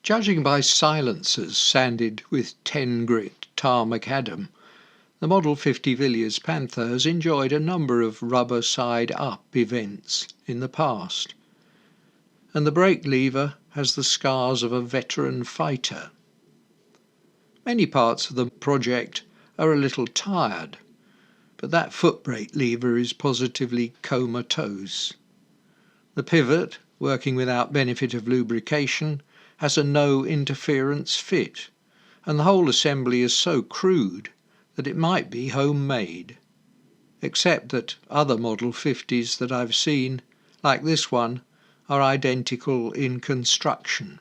Judging by silencers sanded with 10 grit tar macadam, the Model 50 Villiers Panther has enjoyed a number of rubber side-up events in the past, and the brake lever has the scars of a veteran fighter. Many parts of the project are a little tired, but that foot brake lever is positively comatose. The pivot, working without benefit of lubrication, has a no interference fit, and the whole assembly is so crude that it might be homemade, except that other Model 50s that I've seen, like this one, are identical in construction.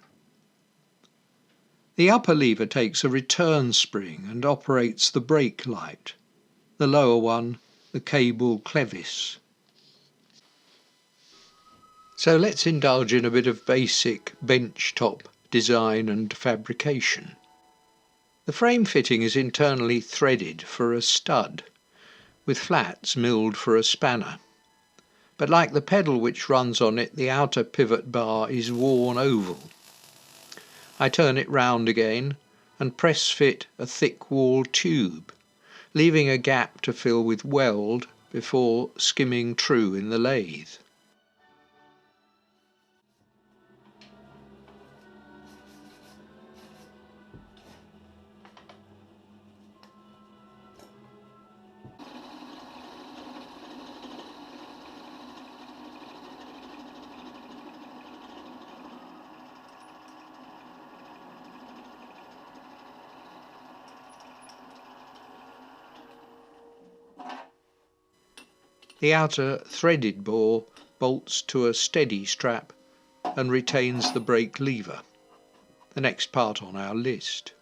The upper lever takes a return spring and operates the brake light, the lower one the cable clevis. So let's indulge in a bit of basic benchtop design and fabrication. The frame fitting is internally threaded for a stud, with flats milled for a spanner. But like the pedal which runs on it, the outer pivot bar is worn oval. I turn it round again and press fit a thick wall tube, leaving a gap to fill with weld before skimming true in the lathe. The outer threaded bore bolts to a steady strap and retains the brake lever, the next part on our list.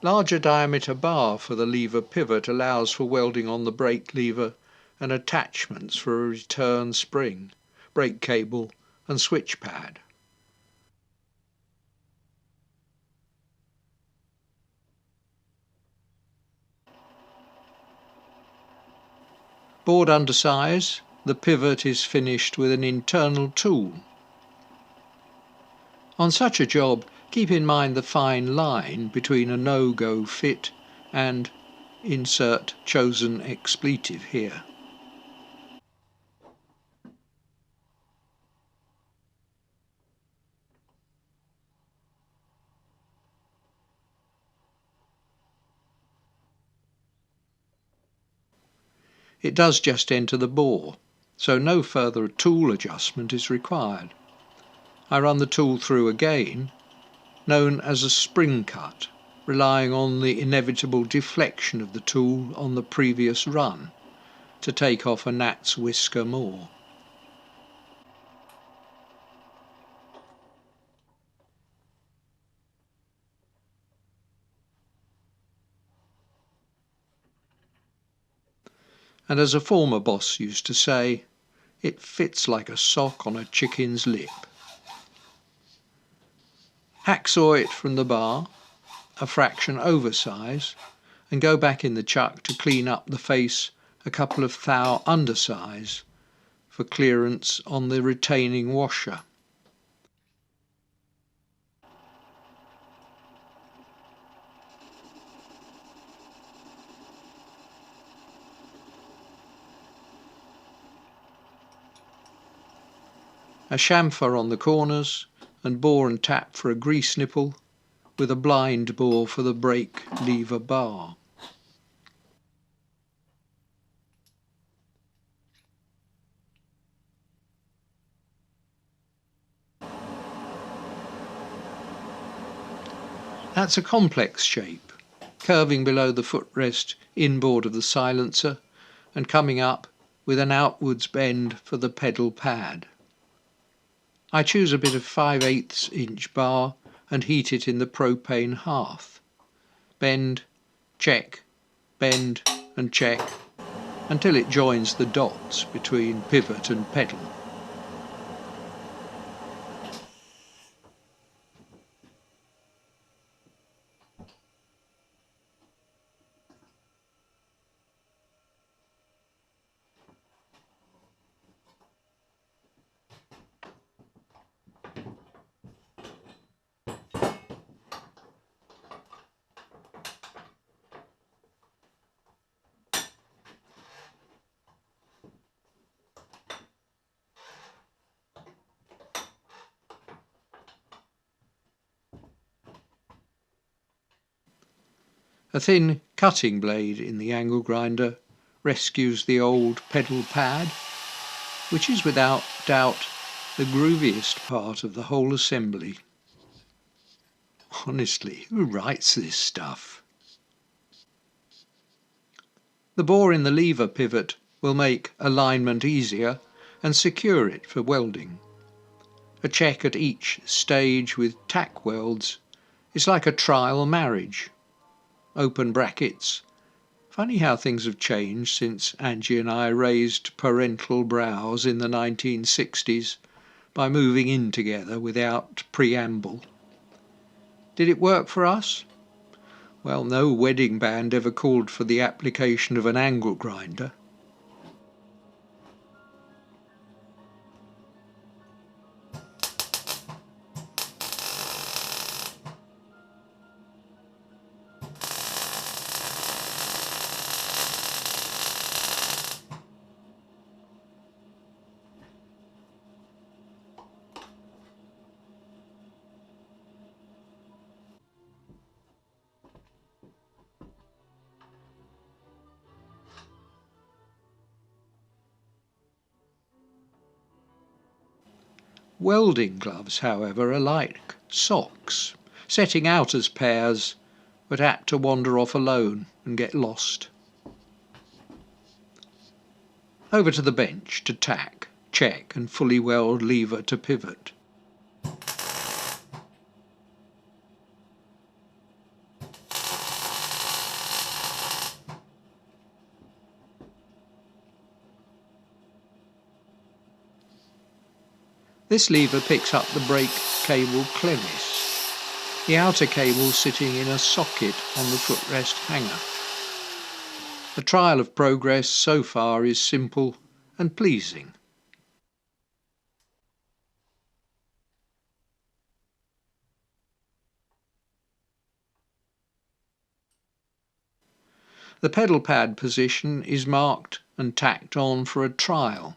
Larger diameter bar for the lever pivot allows for welding on the brake lever and attachments for a return spring, brake cable and switch pad. Bored undersize, the pivot is finished with an internal tool. On such a job, keep in mind the fine line between a no-go fit and insert chosen expletive here. It does just enter the bore, so no further tool adjustment is required. I run the tool through again, known as a spring cut, relying on the inevitable deflection of the tool on the previous run to take off a gnat's whisker more. And as a former boss used to say, it fits like a sock on a chicken's lip. Hacksaw it from the bar, a fraction oversize, and go back in the chuck to clean up the face a couple of thou undersize for clearance on the retaining washer. A chamfer on the corners and bore and tap for a grease nipple, with a blind bore for the brake lever bar. That's a complex shape, curving below the footrest inboard of the silencer and coming up with an outwards bend for the pedal pad. I choose a bit of 5/8 inch bar and heat it in the propane hearth. Bend, check, bend and check until it joins the dots between pivot and pedal. A thin cutting blade in the angle grinder rescues the old pedal pad, which is without doubt the grooviest part of the whole assembly. Honestly, who writes this stuff? The bore in the lever pivot will make alignment easier and secure it for welding. A check at each stage with tack welds is like a trial marriage. Open brackets. Funny how things have changed since Angie and I raised parental brows in the 1960s by moving in together without preamble. Did it work for us? Well, no wedding band ever called for the application of an angle grinder. Welding gloves, however, are like socks, setting out as pairs, but apt to wander off alone and get lost. Over to the bench to tack, check and fully weld lever to pivot. This lever picks up the brake cable clevis, the outer cable sitting in a socket on the footrest hanger. The trial of progress so far is simple and pleasing. The pedal pad position is marked and tacked on for a trial.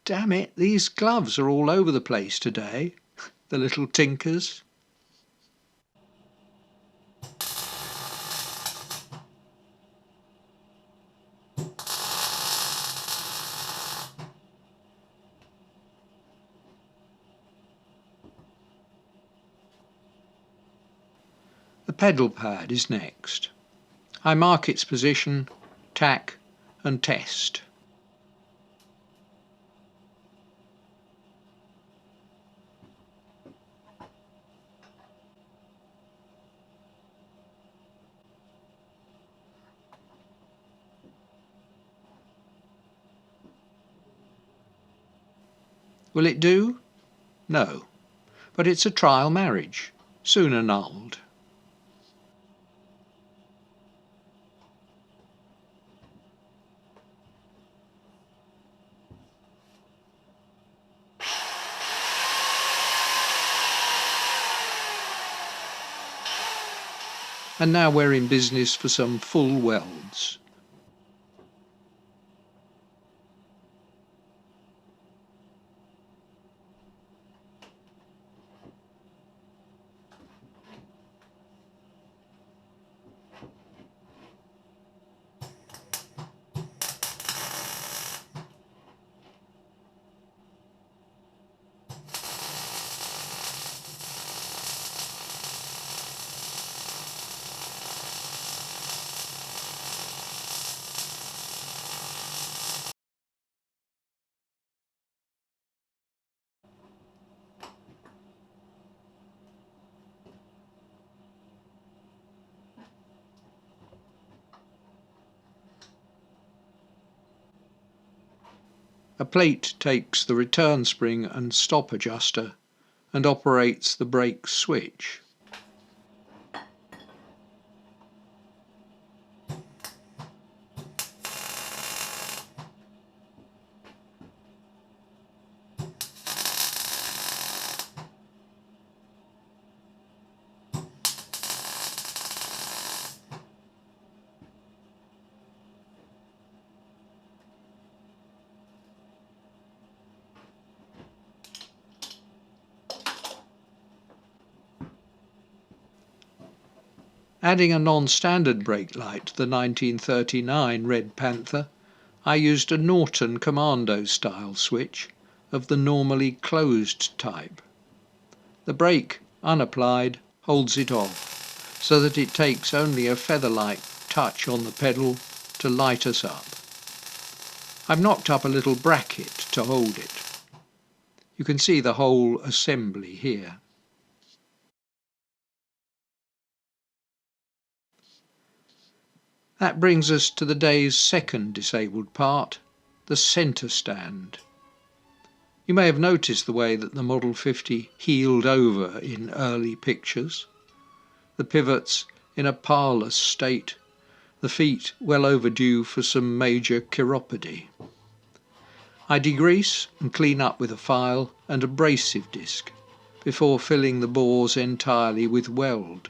Damn it, these gloves are all over the place today, the little tinkers. The pedal pad is next. I mark its position, tack and test. Will it do? No, but it's a trial marriage, soon annulled. And now we're in business for some full welds. A plate takes the return spring and stop adjuster and operates the brake switch. Adding a non-standard brake light to the 1939 Red Panther, I used a Norton Commando style switch of the normally closed type. The brake, unapplied, holds it off, so that it takes only a feather-light touch on the pedal to light us up. I've knocked up a little bracket to hold it. You can see the whole assembly here. That brings us to the day's second disabled part, the centre stand. You may have noticed the way that the Model 50 heeled over in early pictures. The pivots in a parlous state, the feet well overdue for some major chiropody. I degrease and clean up with a file and abrasive disc before filling the bores entirely with weld.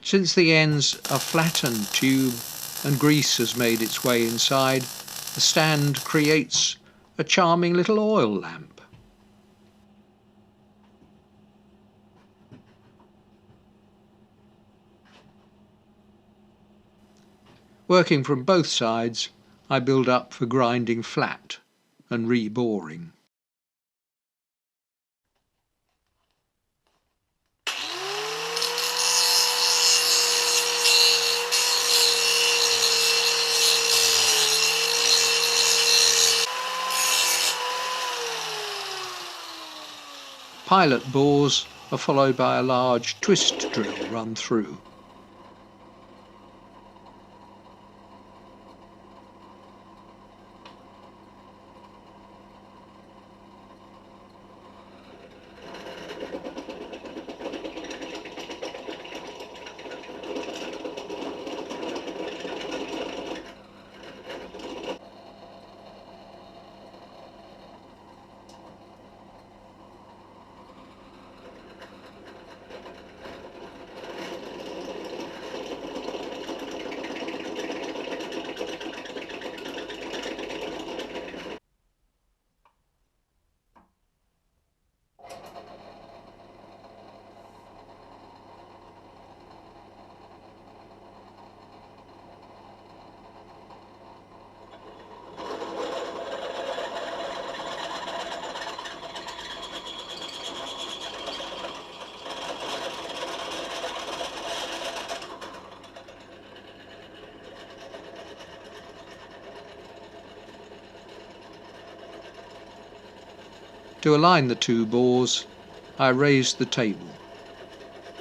Since the ends are flattened tube and grease has made its way inside, the stand creates a charming little oil lamp. Working from both sides, I build up for grinding flat and reboring. Pilot bores are followed by a large twist drill run through. To align the two bores, I raise the table,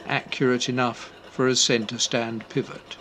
accurate enough for a centre stand pivot.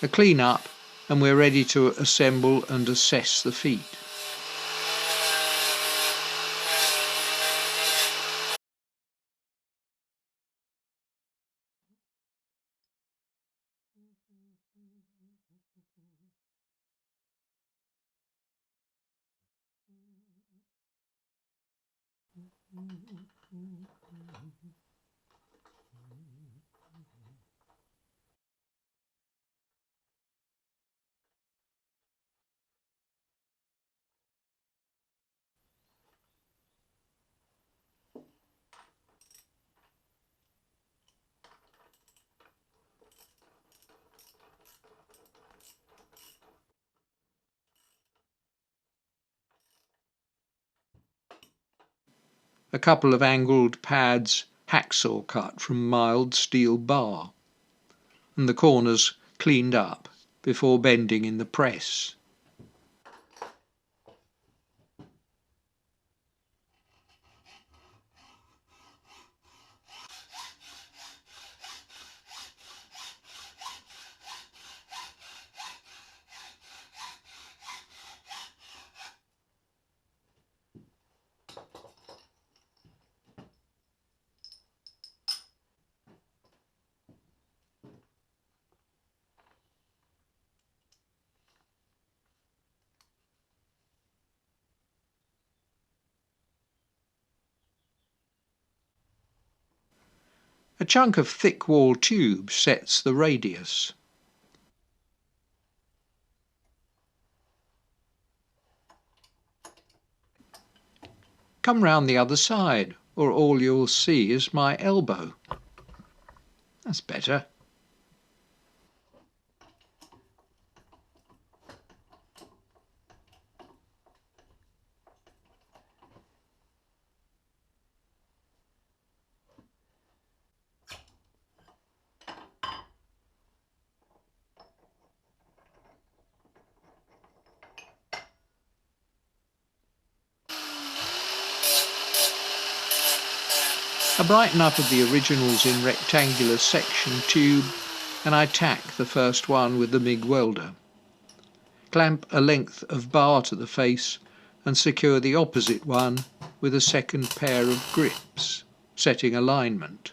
A clean up and we're ready to assemble and assess the feet. A couple of angled pads hacksaw cut from mild steel bar, and the corners cleaned up before bending in the press. A chunk of thick wall tube sets the radius. Come round the other side, or all you'll see is my elbow. That's better. I brighten up of the originals in rectangular section tube, and I tack the first one with the MIG welder. Clamp a length of bar to the face and secure the opposite one with a second pair of grips, setting alignment.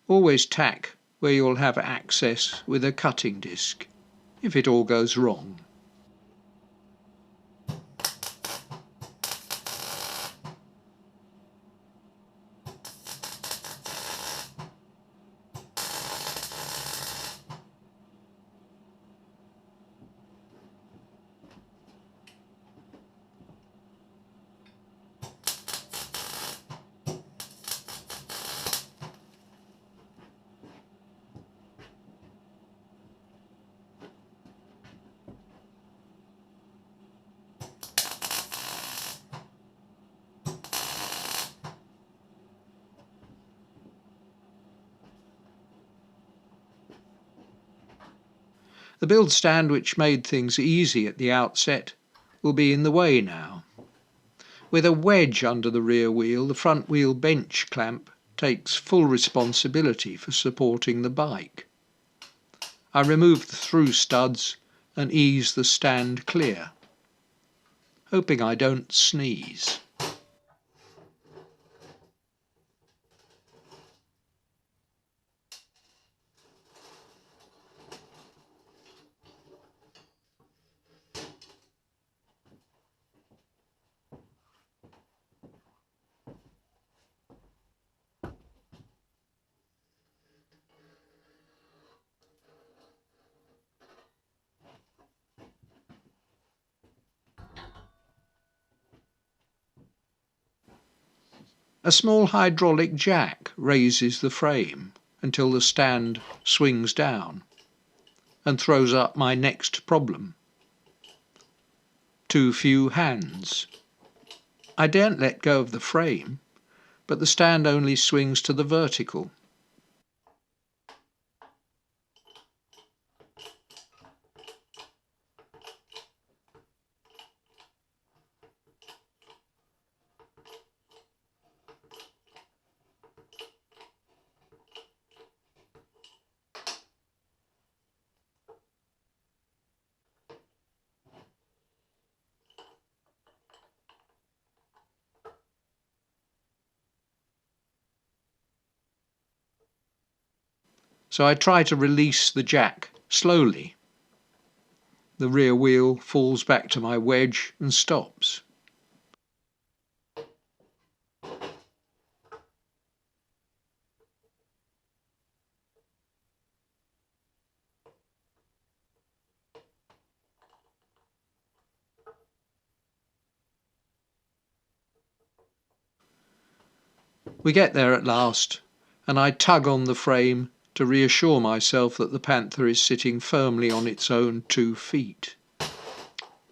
Always tack where you'll have access with a cutting disc, if it all goes wrong. The build stand, which made things easy at the outset, will be in the way now. With a wedge under the rear wheel, the front wheel bench clamp takes full responsibility for supporting the bike. I remove the through studs and ease the stand clear, hoping I don't sneeze. A small hydraulic jack raises the frame until the stand swings down and throws up my next problem. Too few hands. I daren't let go of the frame, but the stand only swings to the vertical. So I try to release the jack slowly. The rear wheel falls back to my wedge and stops. We get there at last, and I tug on the frame to reassure myself that the Panther is sitting firmly on its own 2 feet.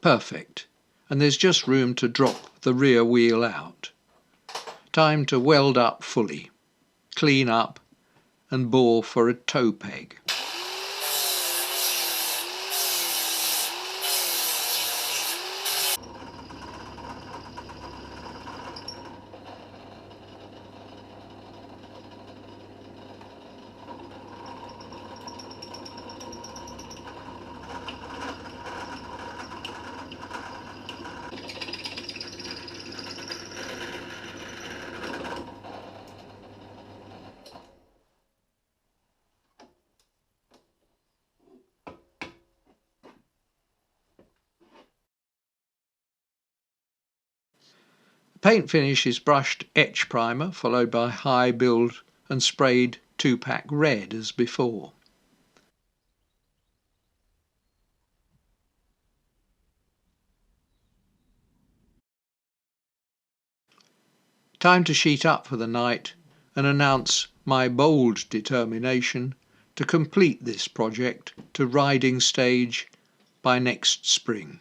Perfect, and there's just room to drop the rear wheel out. Time to weld up fully, clean up and bore for a toe peg. Paint finish is brushed etch primer followed by high build and sprayed 2-pack red as before. Time to sheet up for the night and announce my bold determination to complete this project to riding stage by next spring.